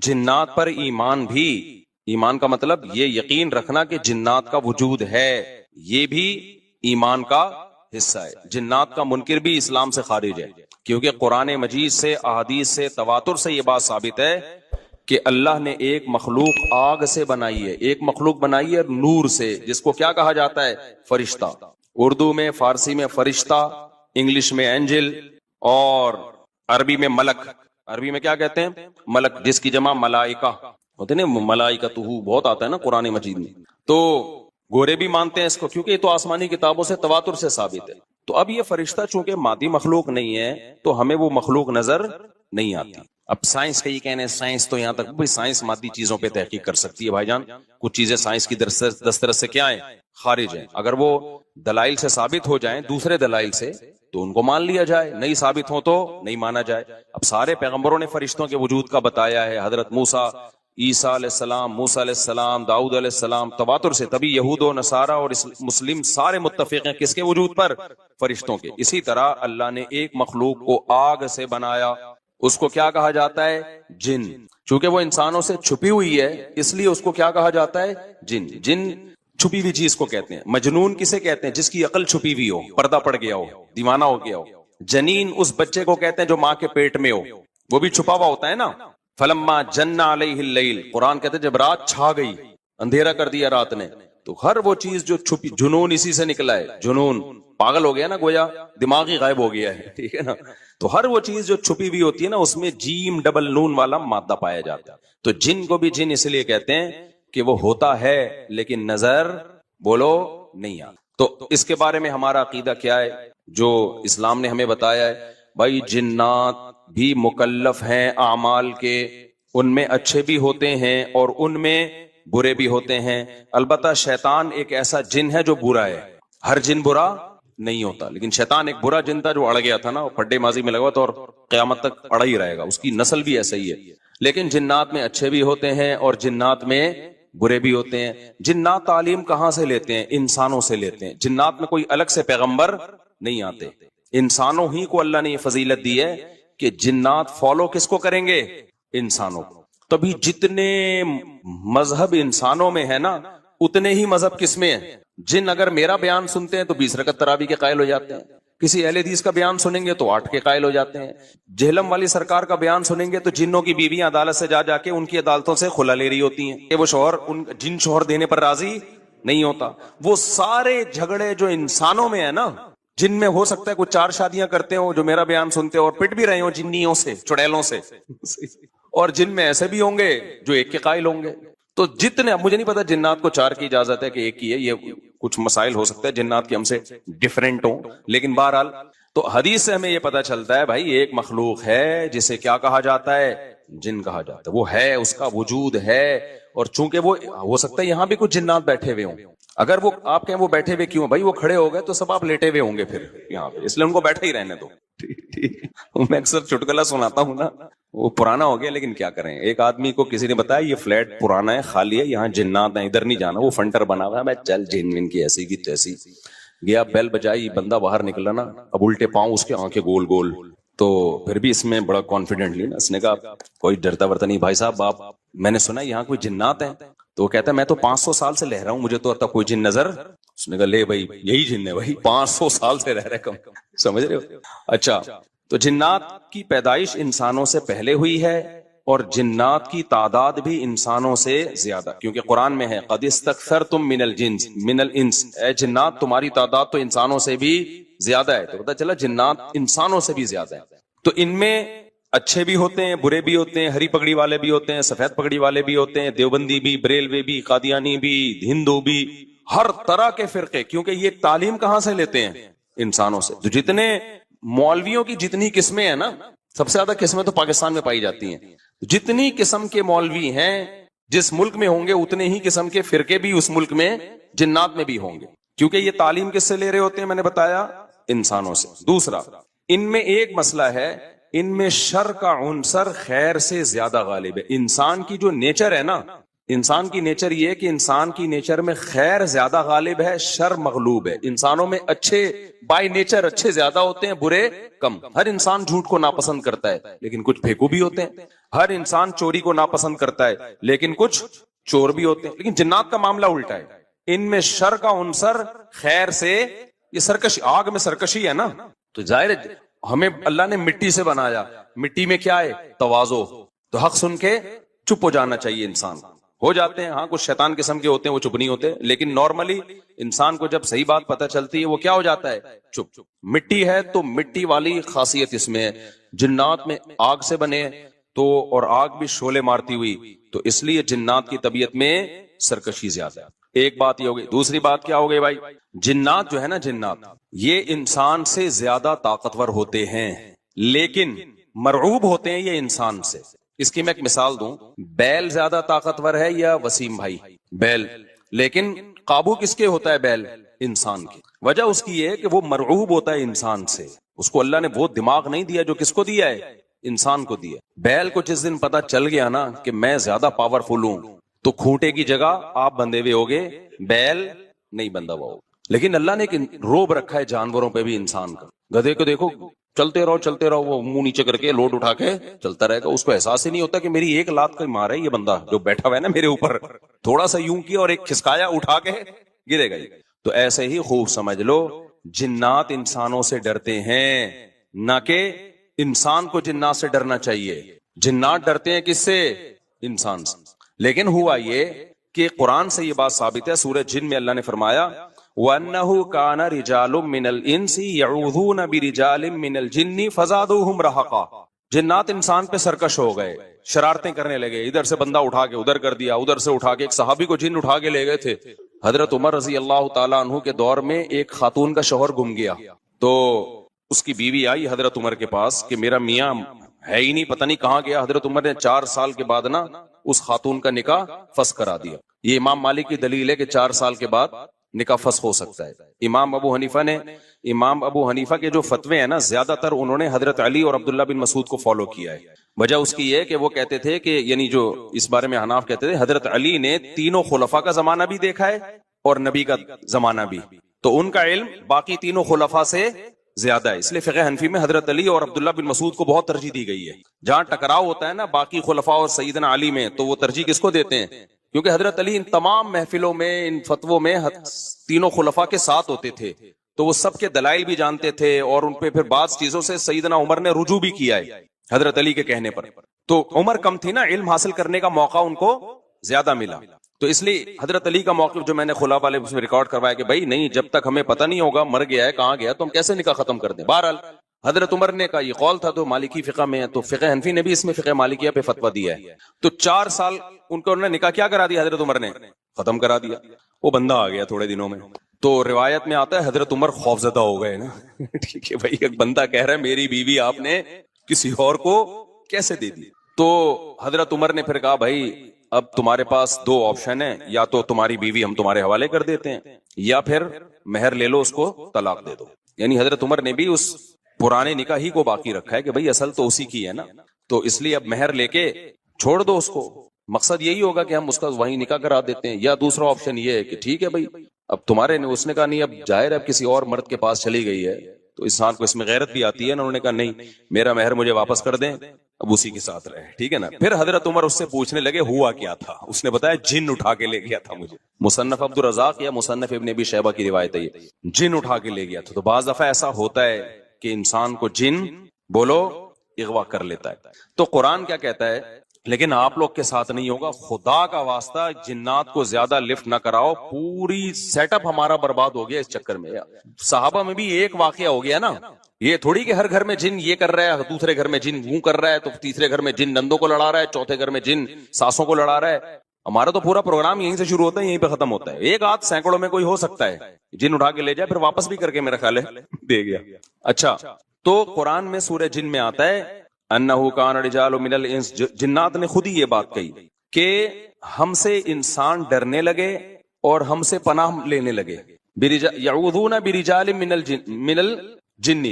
جنات پر ایمان بھی، ایمان کا مطلب یہ یقین رکھنا کہ جنات کا وجود ہے، یہ بھی ایمان کا حصہ ہے۔ جنات کا منکر بھی اسلام سے خارج ہے، کیونکہ قرآن مجید سے، احادیث سے، تواتر سے یہ بات ثابت ہے کہ اللہ نے ایک مخلوق آگ سے بنائی ہے، ایک مخلوق بنائی ہے نور سے، جس کو کیا کہا جاتا ہے؟ فرشتہ۔ اردو میں، فارسی میں فرشتہ، انگلش میں اینجل، اور عربی میں ملک۔ عربی میں کیا کہتے ہیں؟ ملک، جس کی جمع ملائکہ ہوتے ہیں نا، ملائکتہ بہت آتا ہے نا قرآن مجید میں۔ تو گورے بھی مانتے ہیں اس کو، کیونکہ یہ تو آسمانی کتابوں سے، تواتر سے ثابت ہے۔ تو اب یہ فرشتہ چونکہ مادی مخلوق نہیں ہے تو ہمیں وہ مخلوق نظر نہیں آتی۔ اب سائنس کا یہ کہنا ہے، سائنس تو یہاں تک بھائی سائنس مادی چیزوں پہ تحقیق کر سکتی ہے بھائی جان، کچھ چیزیں سائنس کی دسترس سے کیا ہیں؟ خارج ہیں۔ اگر وہ دلائل سے ثابت ہو جائیں، دوسرے دلائل سے، تو ان کو مان لیا جائے، نہیں ثابت ہو تو نہیں مانا جائے۔ اب سارے پیغمبروں نے فرشتوں کے وجود کا بتایا ہے، حضرت موسیٰ، عیسیٰ علیہ السلام، موسیٰ علیہ السلام، داؤد علیہ السلام، تواتر سے۔ تبھی یہود و نصارہ اور مسلم سارے متفق ہیں کس کے وجود پر؟ فرشتوں کے۔ اسی طرح اللہ نے ایک مخلوق کو آگ سے بنایا، اس کو کیا کہا جاتا ہے؟ جن۔ چونکہ وہ انسانوں سے چھپی ہوئی ہے اس لیے اس کو کیا کہا جاتا ہے؟ جن۔ جن چھپی ہوئی چیز کو کہتے ہیں۔ مجنون کسے کہتے ہیں؟ جس کی عقل چھپی ہوئی ہو، پردہ پڑ گیا ہو، دیوانہ ہو گیا ہو۔ جنین اس بچے کو کہتے ہیں جو ماں کے پیٹ میں ہو، وہ بھی چھپا ہوا ہوتا ہے نا۔ فلما جن علیہ اللیل، قرآن کہتے ہیں جب رات چھا گئی، اندھیرا کر دیا رات نے، تو ہر وہ چیز جو چھپی، جنون اسی سے نکلا ہے۔ جنون پاگل ہو گیا نا، گویا دماغ ہی غائب ہو گیا ہے، ٹھیک ہے نا۔ تو ہر وہ چیز جو چھپی ہوئی ہوتی ہے نا، اس میں جیم ڈبل نون والا مادہ پایا جاتا ہے۔ تو جن کو بھی جن اس لیے کہتے ہیں کہ وہ ہوتا ہے لیکن نظر، بولو، نہیں آتا۔ تو اس کے بارے میں ہمارا عقیدہ کیا ہے جو اسلام نے ہمیں بتایا ہے؟ بھائی جنات بھی مکلف ہیں اعمال کے، ان میں اچھے بھی ہوتے ہیں اور ان میں برے بھی ہوتے ہیں۔ البتہ شیطان ایک ایسا جن ہے جو برا ہے، ہر جن برا نہیں ہوتا، لیکن شیطان ایک برا جن تھا جو اڑ گیا تھا نا، پھڈے ماضی میں لگا ہوا تھا اور قیامت تک اڑا ہی رہے گا، اس کی نسل بھی ایسا ہی ہے۔ لیکن جنات میں اچھے بھی ہوتے ہیں اور جنات میں برے بھی ہوتے ہیں۔ جنات تعلیم کہاں سے لیتے ہیں؟ انسانوں سے لیتے ہیں۔ جنات میں کوئی الگ سے پیغمبر نہیں آتے، انسانوں ہی کو اللہ نے یہ فضیلت دی ہے کہ جنات فالو کس کو کریں گے؟ انسانوں کو۔ تبھی جتنے مذہب انسانوں میں ہے نا، اتنے ہی مذہب کس میں ہیں؟ جن اگر میرا بیان سنتے ہیں تو 20 رکعت تراویح کے قائل ہو جاتے ہیں، کسی اہل حدیث کا بیان سنیں گے تو 8 کے قائل ہو جاتے ہیں، جہلم والی سرکار کا بیان سنیں گے تو جنوں کی بیویاں عدالت سے جا کے ان کی عدالتوں سے خلا لے رہی ہوتی ہیں کہ وہ شوہر جن شوہر دینے پر راضی نہیں ہوتا۔ وہ سارے جھگڑے جو انسانوں میں ہے نا، جن میں ہو سکتا ہے کچھ 4 شادیاں کرتے ہوں جو میرا بیان سنتے ہو اور پٹ بھی رہے ہوں جنیوں سے، چڑیلوں سے، اور جن میں ایسے بھی ہوں گے جو 1 کے قائل ہوں گے۔ تو جتنے، اب مجھے نہیں پتا جنات کو 4 کی اجازت ہے کہ 1 کی ہے، یہ کچھ مسائل ہو سکتا ہے جنات کی ہم سے ڈیفرنٹ ہوں، لیکن بہرحال تو حدیث سے ہمیں یہ پتا چلتا ہے بھائی ایک مخلوق ہے جسے کیا کہا جاتا ہے؟ جن کہا جاتا ہے۔ وہ ہے، اس کا وجود ہے، اور چونکہ وہ ہو سکتا ہے یہاں بھی کچھ جنات بیٹھے ہوئے ہوں۔ اگر وہ آپ کہیں وہ بیٹھے ہوئے کیوں؟ بھائی وہ کھڑے ہو گئے تو سب آپ لیٹے ہوئے ہوں گے پھر یہاں پہ، اس لیے ان کو بیٹھے ہی رہنے دو۔ میں اکثر چٹکلا سناتا ہوں نا، وہ پرانا ہو گیا لیکن کیا کریں۔ ایک آدمی کو کسی نے بتایا یہ فلیٹ پرانا ہے، خالی ہے، یہاں جنات ہیں، ادھر نہیں جانا، وہ فنٹر بنا ہوا ہے۔ میں چل جن کی ایسی کی تیسی گیا، بیل بجائی، بندہ باہر نکلا نا، اب الٹے پاؤں اس کے آنکھیں گول گول، تو پھر بھی اس میں بڑا کانفیڈنٹلی نا اس نے کہا کوئی ڈرتا ورتا نہیں بھائی صاحب، آپ میں نے سنا یہاں کوئی جنات ہیں؟ تو وہ کہتا ہے میں تو 500 سال سے رہ رہا ہوں، مجھے تو اب تک کوئی جن نظر۔ اس نے کہا لے بھائی یہی جن ہے بھائی، 500 سال سے رہ رہے کم، سمجھ رہے ہو؟ اچھا، تو جنات کی پیدائش انسانوں سے پہلے ہوئی ہے اور جنات کی تعداد بھی انسانوں سے زیادہ، کیونکہ قرآن میں ہے قد استکثرتم من الانس، اے جنات تمہاری تعداد تو انسانوں سے بھی زیادہ ہے۔ تو پتہ چلا جنات انسانوں سے بھی زیادہ ہے۔ تو ان میں اچھے بھی ہوتے ہیں، برے بھی ہوتے ہیں، ہری پگڑی والے بھی ہوتے ہیں، سفید پگڑی والے بھی ہوتے ہیں، دیوبندی بھی، بریلوی بھی، قادیانی بھی، ہندو بھی، ہر طرح کے فرقے، کیونکہ یہ تعلیم کہاں سے لیتے ہیں؟ انسانوں سے۔ تو جتنے مولویوں کی جتنی قسمیں ہیں نا، سب سے زیادہ قسمیں تو پاکستان میں پائی جاتی ہیں۔ جتنی قسم کے مولوی ہیں جس ملک میں ہوں گے اتنے ہی قسم کے فرقے بھی اس ملک میں جنات میں بھی ہوں گے، کیونکہ یہ تعلیم کس سے لے رہے ہوتے ہیں؟ میں نے بتایا انسانوں سے۔ دوسرا، ان میں ایک مسئلہ ہے، ان میں شر کا عنصر خیر سے زیادہ غالب ہے۔ انسان کی جو نیچر ہے نا، انسان کی نیچر یہ ہے کہ انسان کی نیچر میں خیر زیادہ غالب ہے، شر مغلوب ہے. انسانوں میں اچھے بائی نیچر اچھے زیادہ ہوتے ہیں، برے کم. ہر انسان جھوٹ کو ناپسند کرتا ہے لیکن کچھ پھیکو بھی ہوتے ہیں. ہر انسان چوری کو ناپسند کرتا ہے لیکن کچھ چور بھی ہوتے ہیں. لیکن جنات کا معاملہ الٹا ہے، ان میں شر کا عنصر خیر سے، یہ سرکشی، آگ میں سرکشی ہے نا. تو ظاہر ہے ہمیں اللہ نے مٹی سے بنایا، مٹی میں کیا ہے؟ تواضع. تو حق سن کے چپ ہو جانا چاہیے. انسان ہو جاتے ہیں، ہاں کچھ شیطان قسم کے ہوتے ہیں وہ چپ نہیں ہوتے، لیکن نارملی انسان کو جب صحیح بات پتہ چلتی ہے وہ کیا ہو جاتا ہے؟ چپ. مٹی ہے تو مٹی والی خاصیت اس میں ہے. جنات میں آگ سے بنے تو، اور آگ بھی شعلے مارتی ہوئی، تو اس لیے جنات کی طبیعت میں سرکشی زیادہ ہے. ایک بات یہ ہو گئی. دوسری بات کیا ہو گئی بھائی؟ جنات جو ہے نا، جنات یہ انسان سے زیادہ طاقتور ہوتے ہیں لیکن مرعوب ہوتے ہیں یہ انسان سے. اس کی میں ایک مثال دوں، بیل زیادہ طاقتور ہے یا وسیم بھائی؟ بیل. لیکن قابو کس کے ہوتا ہے بیل؟ انسان کی. وجہ اس کی یہ ہے کہ وہ مرعوب ہوتا ہے انسان سے. اس کو اللہ نے وہ دماغ نہیں دیا جو کس کو دیا ہے؟ انسان کو دیا. بیل کو جس دن پتا چل گیا نا کہ میں زیادہ پاورفل ہوں تو کھوٹے کی جگہ آپ بندھے ہوئے ہوگے، بیل نہیں بندھا ہوا ہوگا. لیکن اللہ نے ایک روب رکھا ہے جانوروں پہ بھی انسان کا. گدھے کو دیکھو چلتے رہو، وہ منہ نیچے کر کے لوڈ اٹھا کے چلتا رہے گا. اس کو احساس ہی نہیں ہوتا کہ میری ایک لات کا مار ہے یہ بندہ جو بیٹھا ہوا ہے نا میرے اوپر، تھوڑا سا یوں کیا اور ایک کھسکایا اٹھا کے گرے گا. تو ایسے ہی خوب سمجھ لو، جنات انسانوں سے ڈرتے ہیں، نہ کہ انسان کو جنات سے ڈرنا چاہیے. جنات ڈرتے ہیں کس سے؟ انسان سے. لیکن ہوا یہ کہ قرآن سے یہ بات ثابت ہے. سورہ جن میں اللہ نے فرمایا وَأَنَّهُ كَانَ رِجَالٌ مِّنَ الْإِنسِ يَعُوذُونَ بِرِجَالٍ مِّنَ الْجِنِّ فَزَادُوهُمْ رَهَقًا. جنات انسان پہ سرکش ہو گئے، شرارتیں کرنے لگے. ادھر سے بندہ اٹھا کے ادھر کر دیا، ادھر سے اٹھا کے. ایک صحابی کو جن اٹھا کے لے گئے تھے. حضرت عمر رضی اللہ تعالیٰ عنہ کے دور میں ایک خاتون کا شوہر گم گیا، تو اس کی بیوی آئی حضرت عمر کے پاس کہ میرا میاں ہے ہی نہیں، پتہ نہیں کہاں گیا. حضرت عمر نے 4 سال کے بعد نا اس خاتون کا نکاح فسخ کرا دیا. یہ امام مالک کی دلیل ہے کہ 4 سال کے بعد نکاح فسخ ہو سکتا ہے. امام ابو حنیفہ کے جو فتوے ہیں نا، زیادہ تر انہوں نے حضرت علی اور عبداللہ بن مسعود کو فالو کیا ہے. وجہ اس کی یہ کہ وہ کہتے تھے کہ، یعنی جو اس بارے میں حناف کہتے تھے، حضرت علی نے تینوں خلفاء کا زمانہ بھی دیکھا ہے اور نبی کا زمانہ بھی، تو ان کا علم باقی تینوں خلفاء سے زیادہ ہے. اس لیے فقہ حنفی میں حضرت علی اور عبداللہ بن مسعود کو بہت ترجیح دی گئی ہے. جہاں ٹکراؤ ہوتا ہے نا باقی خلفاء اور سیدنا علی میں، تو وہ ترجیح کس کو دیتے ہیں؟ کیونکہ حضرت علی ان تمام محفلوں میں، ان فتووں میں تینوں خلفاء کے ساتھ ہوتے تھے، تو وہ سب کے دلائل بھی جانتے تھے، اور ان پہ پھر بعض چیزوں سے سیدنا عمر نے رجوع بھی کیا ہے حضرت علی کے کہنے پر. تو عمر کم تھی نا، علم حاصل کرنے کا موقع ان کو زیادہ ملا. تو اس لیے حضرت علی کا موقف جو میں نے خلا والے اس میں ریکارڈ کروایا کہ بھائی نہیں، جب تک ہمیں پتہ نہیں ہوگا مر گیا ہے کہاں گیا تو ہم کیسے نکاح ختم کر دیں. بہرحال حضرت عمر نے کا یہ قول تھا، تو مالکی فقہ میں ہے، تو فقہ حنفی نے بھی اس میں فقہ مالکیہ پہ فتویٰ دیا ہے. تو 4 سال ان کو انہوں نے نکاح کیا کرا دیا؟ حضرت عمر نے ختم کرا دیا. وہ بندہ آ گیا تھوڑے دنوں میں. تو روایت میں آتا ہے حضرت عمر خوفزدہ ہو گئے نا. ٹھیک ہے بھائی، ایک بندہ کہہ رہا ہے میری بیوی آپ نے کسی اور کو کیسے دے دی؟ تو حضرت عمر نے پھر کہا بھائی اب تمہارے پاس 2 آپشن ہیں، یا تو تمہاری بیوی ہم تمہارے حوالے کر دیتے ہیں، یا پھر مہر لے لو، اس کو طلاق دے دو. یعنی حضرت عمر نے بھی اس پرانے نکاح ہی کو باقی رکھا ہے کہ بھئی اصل تو اسی کی ہے نا، تو اس لیے اب مہر لے کے چھوڑ دو اس کو. مقصد یہی ہوگا کہ ہم اس کا وہیں نکاح کرا دیتے ہیں. یا دوسرا آپشن یہ ہے کہ ٹھیک ہے بھئی اب تمہارے نے، اس نے کہا نہیں اب ظاہر ہے اب کسی اور مرد کے پاس چلی گئی ہے، تو انسان کو اس میں غیرت بھی آتی ہے نا. انہوں نے کہا نہیں، میرا مہر مجھے واپس کر دیں، اب اسی کے ساتھ رہے. ٹھیک ہے نا. پھر حضرت عمر اس سے پوچھنے لگے ہوا کیا تھا. اس نے بتایا جن اٹھا کے لے گیا تھا مجھے. مصنف عبدالرزاق یا مصنف ابن ابی شیبہ کی روایت ہے، یہ جن اٹھا کے لے گیا تھا. تو بعض دفعہ ایسا ہوتا ہے کہ انسان کو جن بولو اغوا کر لیتا ہے. تو قرآن کیا کہتا ہے؟ لیکن آپ لوگ کے ساتھ نہیں ہوگا، خدا کا واسطہ جنات کو زیادہ لفٹ نہ کراؤ. پوری سیٹ اپ ہمارا برباد ہو گیا اس چکر میں. صحابہ میں بھی ایک واقعہ ہو گیا نا، یہ تھوڑی کہ ہر گھر میں جن یہ کر رہا ہے، دوسرے گھر میں جن وہ کر رہا ہے، تو تیسرے گھر میں جن نندوں کو لڑا رہا ہے، چوتھے گھر میں جن ساسوں کو لڑا رہا ہے. ہمارا تو پورا پروگرام یہیں سے شروع ہوتا ہے، یہیں پہ ختم ہوتا ہے. ایک آدھ سینکڑوں میں کوئی ہو سکتا ہے جن اٹھا کے لے جائے، پھر واپس بھی کر کے میرا خیال ہے دے گیا. اچھا، تو قرآن میں سورہ جن میں آتا ہے انہو کان رجال من الانس، جنات نے خود ہی یہ بات کہی کہ ہم سے انسان ڈرنے لگے اور ہم سے پناہ لینے لگے. یعوذون برجال من الجن،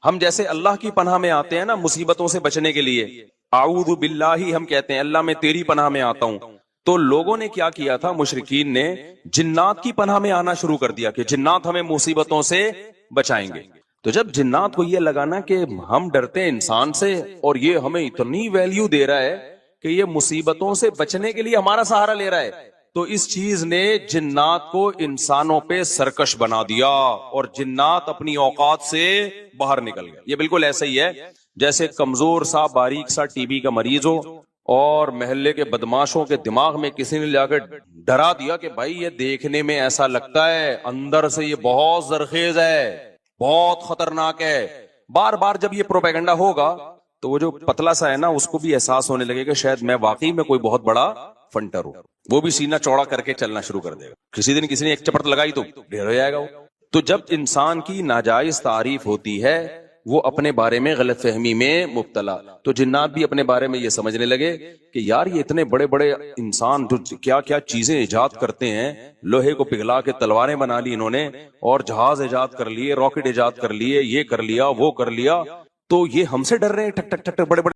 ہم جیسے اللہ کی پناہ میں آتے ہیں نا مصیبتوں سے بچنے کے لیے، اعوذ باللہ ہم کہتے ہیں اللہ میں تیری پناہ میں آتا ہوں. تو لوگوں نے کیا کیا تھا, مشرکین نے جنات کی پناہ میں آنا شروع کر دیا کہ جنات ہمیں مصیبتوں سے بچائیں گے. تو جب جنات کو یہ لگانا کہ ہم ڈرتے ہیں انسان سے اور یہ ہمیں اتنی ویلیو دے رہا ہے کہ یہ مصیبتوں سے بچنے کے لیے ہمارا سہارا لے رہا ہے, تو اس چیز نے جنات کو انسانوں پہ سرکش بنا دیا اور جنات اپنی اوقات سے باہر نکل گئے. یہ بالکل ایسا ہی ہے جیسے کمزور سا باریک سا ٹی بی کا مریض ہو اور محلے کے بدماشوں کے دماغ میں کسی نے جا کے ڈرا دیا کہ بھائی یہ دیکھنے میں ایسا لگتا ہے, اندر سے یہ بہت زرخیز ہے, بہت خطرناک ہے. بار بار جب یہ پروپیگنڈا ہوگا تو وہ جو پتلا سا ہے نا, اس کو بھی احساس ہونے لگے کہ شاید میں واقعی میں کوئی بہت بڑا فنٹر ہوں. وہ بھی سینہ چوڑا کر کے چلنا شروع کر دے گا. کسی دن کسی نے ایک چپٹ لگائی تو ڈھیر ہو جائے گا وہ. تو جب انسان کی ناجائز تعریف ہوتی ہے, وہ اپنے بارے میں غلط فہمی میں مبتلا, تو جنات بھی اپنے بارے میں یہ سمجھنے لگے کہ یار یہ اتنے بڑے بڑے انسان جو کیا کیا چیزیں ایجاد کرتے ہیں, لوہے کو پگھلا کے تلواریں بنا لی انہوں نے, اور جہاز ایجاد کر لیے, راکٹ ایجاد کر لیے, یہ کر لیا وہ کر لیا, تو یہ ہم سے ڈر رہے ہیں ٹھک ٹھک ٹھک بڑے بڑے